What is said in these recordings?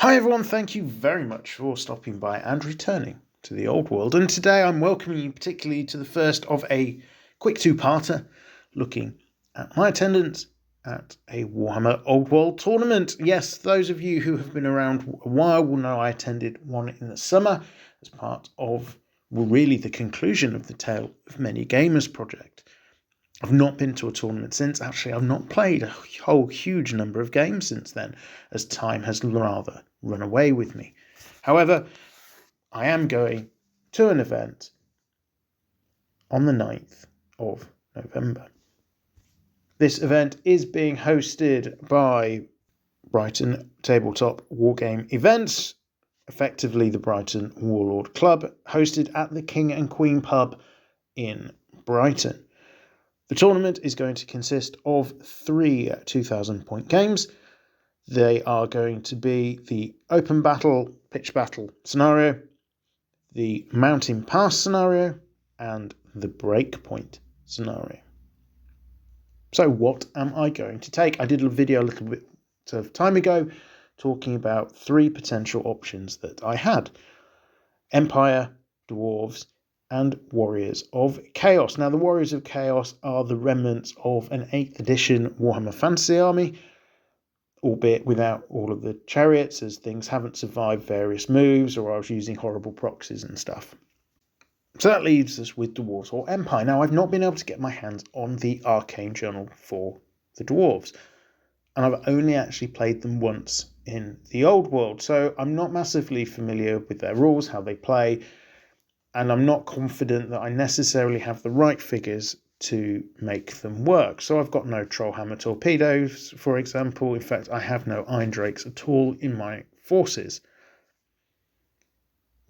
Hi everyone, thank you very much for stopping by and returning to the Old World. And today I'm welcoming you particularly to the first of a quick two-parter looking at my attendance at a Warhammer Old World tournament. Yes, those of you who have been around a while will know I attended one in the summer as part of, really the conclusion of the Tale of Many Gamers project. I've not been to a tournament since. Actually, I've not played a whole huge number of games since then, as time has rather run away with me. However, I am going to an event on the 9th of November. This event is being hosted by Brighton Tabletop Wargame Events, effectively the Brighton Warlord Club, hosted at the King and Queen pub in Brighton. The tournament is going to consist of 3 2,000-point games. They are going to be the open battle, pitch battle scenario, the mountain pass scenario, and the breakpoint scenario. So what am I going to take? I did a video a little bit of time ago talking about 3 potential options that I had. Empire, Dwarves, and Warriors of Chaos. Now, the Warriors of Chaos are the remnants of an 8th edition Warhammer Fantasy army, albeit without all of the chariots, as things haven't survived various moves, or I was using horrible proxies and stuff. So that leaves us with Dwarves or Empire. Now, I've not been able to get my hands on the Arcane Journal for the Dwarves, and I've only actually played them once in the Old World, so I'm not massively familiar with their rules, how they play, and I'm not confident that I necessarily have the right figures to make them work. So I've got no Trollhammer torpedoes, for example. In fact, I have no Iron Drakes at all in my forces.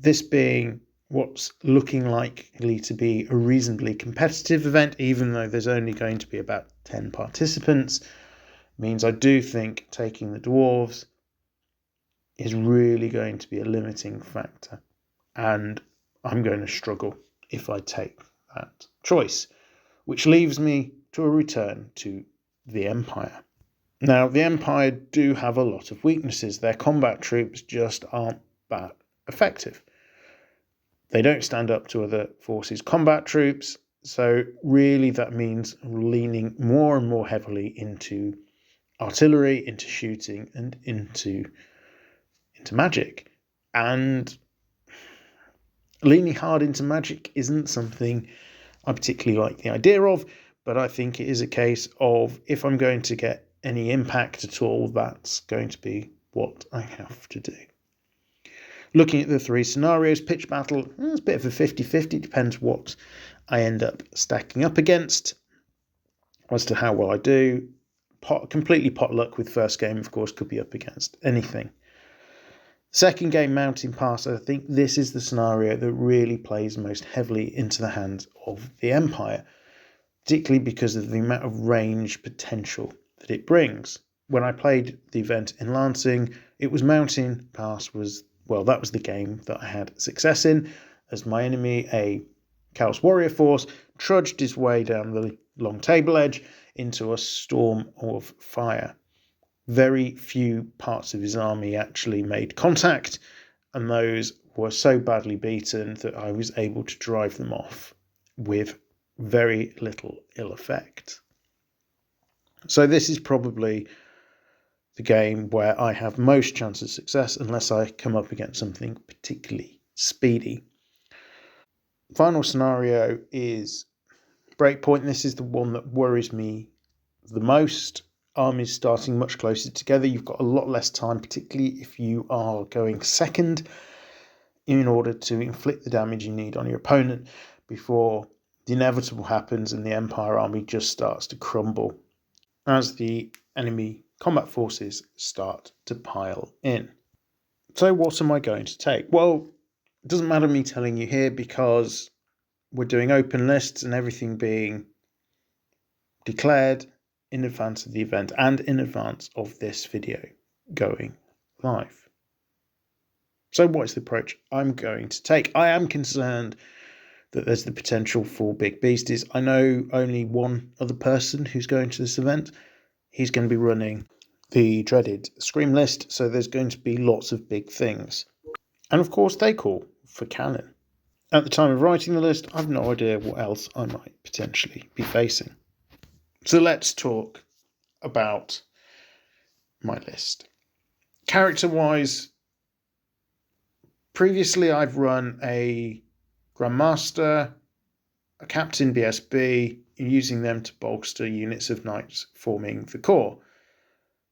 This being what's looking likely to be a reasonably competitive event, even though there's only going to be about 10 participants, means I do think taking the Dwarves is really going to be a limiting factor. And I'm going to struggle if I take that choice, which leaves me to a return to the Empire. Now, the Empire do have a lot of weaknesses. Their combat troops just aren't that effective. They don't stand up to other forces' combat troops, so really that means leaning more and more heavily into artillery, into shooting, and into magic. And leaning hard into magic isn't something I particularly like the idea of, but I think it is a case of if I'm going to get any impact at all, that's going to be what I have to do. Looking at the 3 scenarios, pitch battle, it's a bit of a 50-50, depends what I end up stacking up against as to how well I do. Completely potluck with first game, of course, could be up against anything. Second game, mountain pass, I think this is the scenario that really plays most heavily into the hands of the Empire, particularly because of the amount of range potential that it brings. When I played the event in Lancing, it was mountain pass that was the game that I had success in, as my enemy, a Chaos Warrior force, trudged his way down the long table edge into a storm of fire. Very few parts of his army actually made contact, and those were so badly beaten that I was able to drive them off with very little ill effect. So this is probably the game where I have most chance of success, unless I come up against something particularly speedy. Final scenario is Breakpoint. This is the one that worries me the most. Armies starting much closer together. You've got a lot less time, particularly if you are going second, in order to inflict the damage you need on your opponent before the inevitable happens and the Empire army just starts to crumble as the enemy combat forces start to pile in. So what am I going to take? Well, it doesn't matter me telling you here because we're doing open lists and everything being declared in advance of the event and in advance of this video going live. So what is the approach I'm going to take? I am concerned that there's the potential for big beasties. I know only one other person who's going to this event. He's going to be running the dreaded Scream list, so there's going to be lots of big things. And of course they call for cannon. At the time of writing the list, I've no idea what else I might potentially be facing. So let's talk about my list. Character-wise, previously I've run a Grandmaster, a Captain BSB, using them to bolster units of knights forming the core.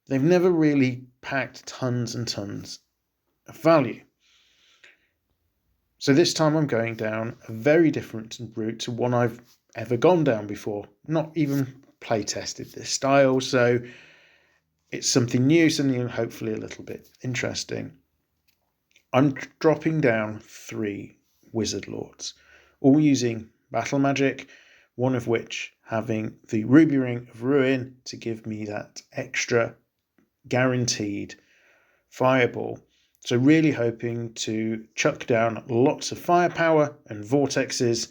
They've never really packed tons and tons of value. So this time I'm going down a very different route to one I've ever gone down before. Not even play tested this style, so it's something new, something hopefully a little bit interesting. I'm dropping down 3 Wizard Lords, all using battle magic, one of which having the Ruby Ring of Ruin to give me that extra guaranteed fireball. So really hoping to chuck down lots of firepower and vortexes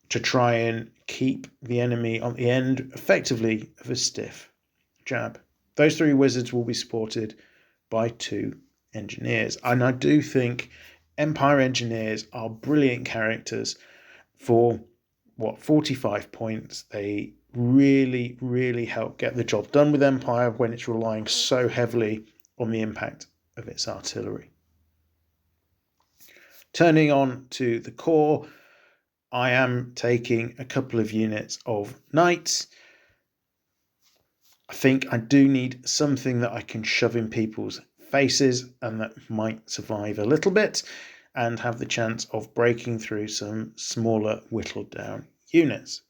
to try and keep the enemy on the end effectively of a stiff jab. Those 3 wizards will be supported by 2 engineers, and I do think Empire engineers are brilliant characters. For 45 points, they really help get the job done with Empire when it's relying so heavily on the impact of its artillery. Turning on to the core, I am taking a couple of units of knights. I think I do need something that I can shove in people's faces and that might survive a little bit and have the chance of breaking through some smaller whittled down units.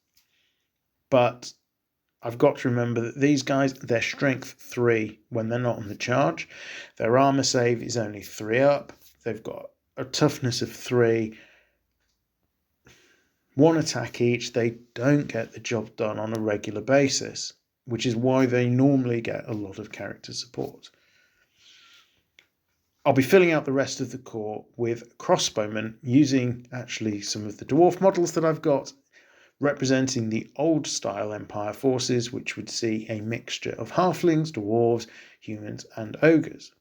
But I've got to remember that these guys, they're strength 3 when they're not on the charge. Their armor save is only 3 up. They've got a toughness of 3. 1 attack each. They don't get the job done on a regular basis, which is why they normally get a lot of character support. I'll be filling out the rest of the core with crossbowmen, using actually some of the dwarf models that I've got, representing the old style Empire forces, which would see a mixture of halflings, dwarves, humans and ogres.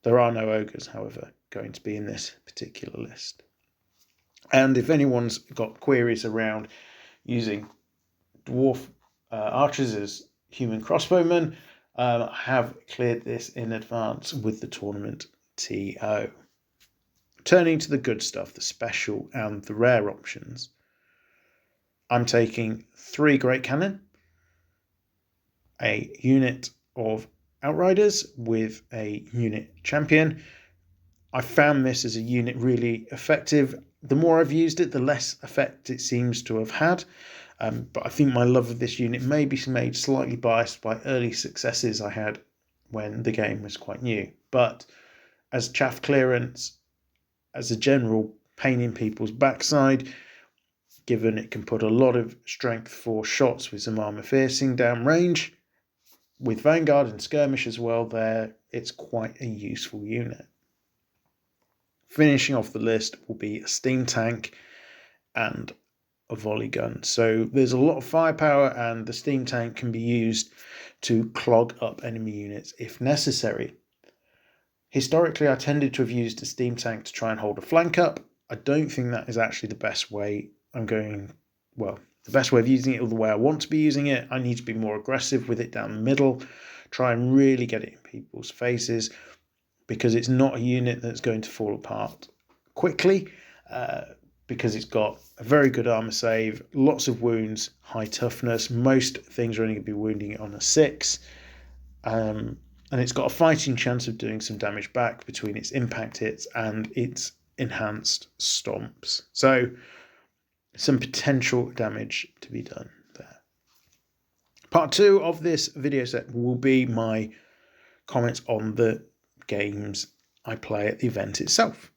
There are no ogres, however, going to be in this particular list. And if anyone's got queries around using dwarf archers as human crossbowmen, I have cleared this in advance with the tournament TO. Turning to the good stuff, the special and the rare options, I'm taking 3 Great Cannon, a unit of Outriders with a unit champion. I found this as a unit really effective. The more I've used it, the less effect it seems to have had. But I think my love of this unit may be made slightly biased by early successes I had when the game was quite new. But as chaff clearance, as a general pain in people's backside, given it can put a lot of strength 4 shots with some armor piercing down range, with Vanguard and Skirmish as well there, it's quite a useful unit. Finishing off the list will be a steam tank and a volley gun. So there's a lot of firepower, and the steam tank can be used to clog up enemy units if necessary. Historically, I tended to have used a steam tank to try and hold a flank up. I don't think that is actually the best way. The best way of using it, or the way I want to be using it. I need to be more aggressive with it down the middle, try and really get it in people's faces, because it's not a unit that's going to fall apart quickly, because it's got a very good armor save, lots of wounds, high toughness. Most things are only going to be wounding it on a 6, and it's got a fighting chance of doing some damage back between its impact hits and its enhanced stomps. So some potential damage to be done there. Part 2 of this video set will be my comments on the games I play at the event itself.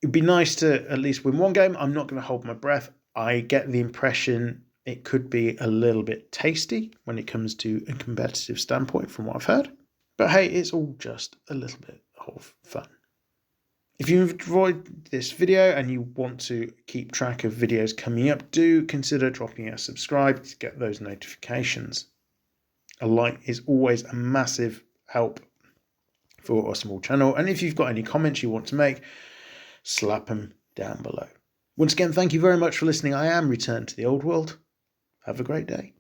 It'd be nice to at least win one game. I'm not going to hold my breath. I get the impression it could be a little bit tasty when it comes to a competitive standpoint from what I've heard. But hey, it's all just a little bit of fun. If you've enjoyed this video and you want to keep track of videos coming up, do consider dropping a subscribe to get those notifications. A like is always a massive help for a small channel. And if you've got any comments you want to make, slap them down below. Once again, thank you very much for listening. I am Return to the Old World. Have a great day.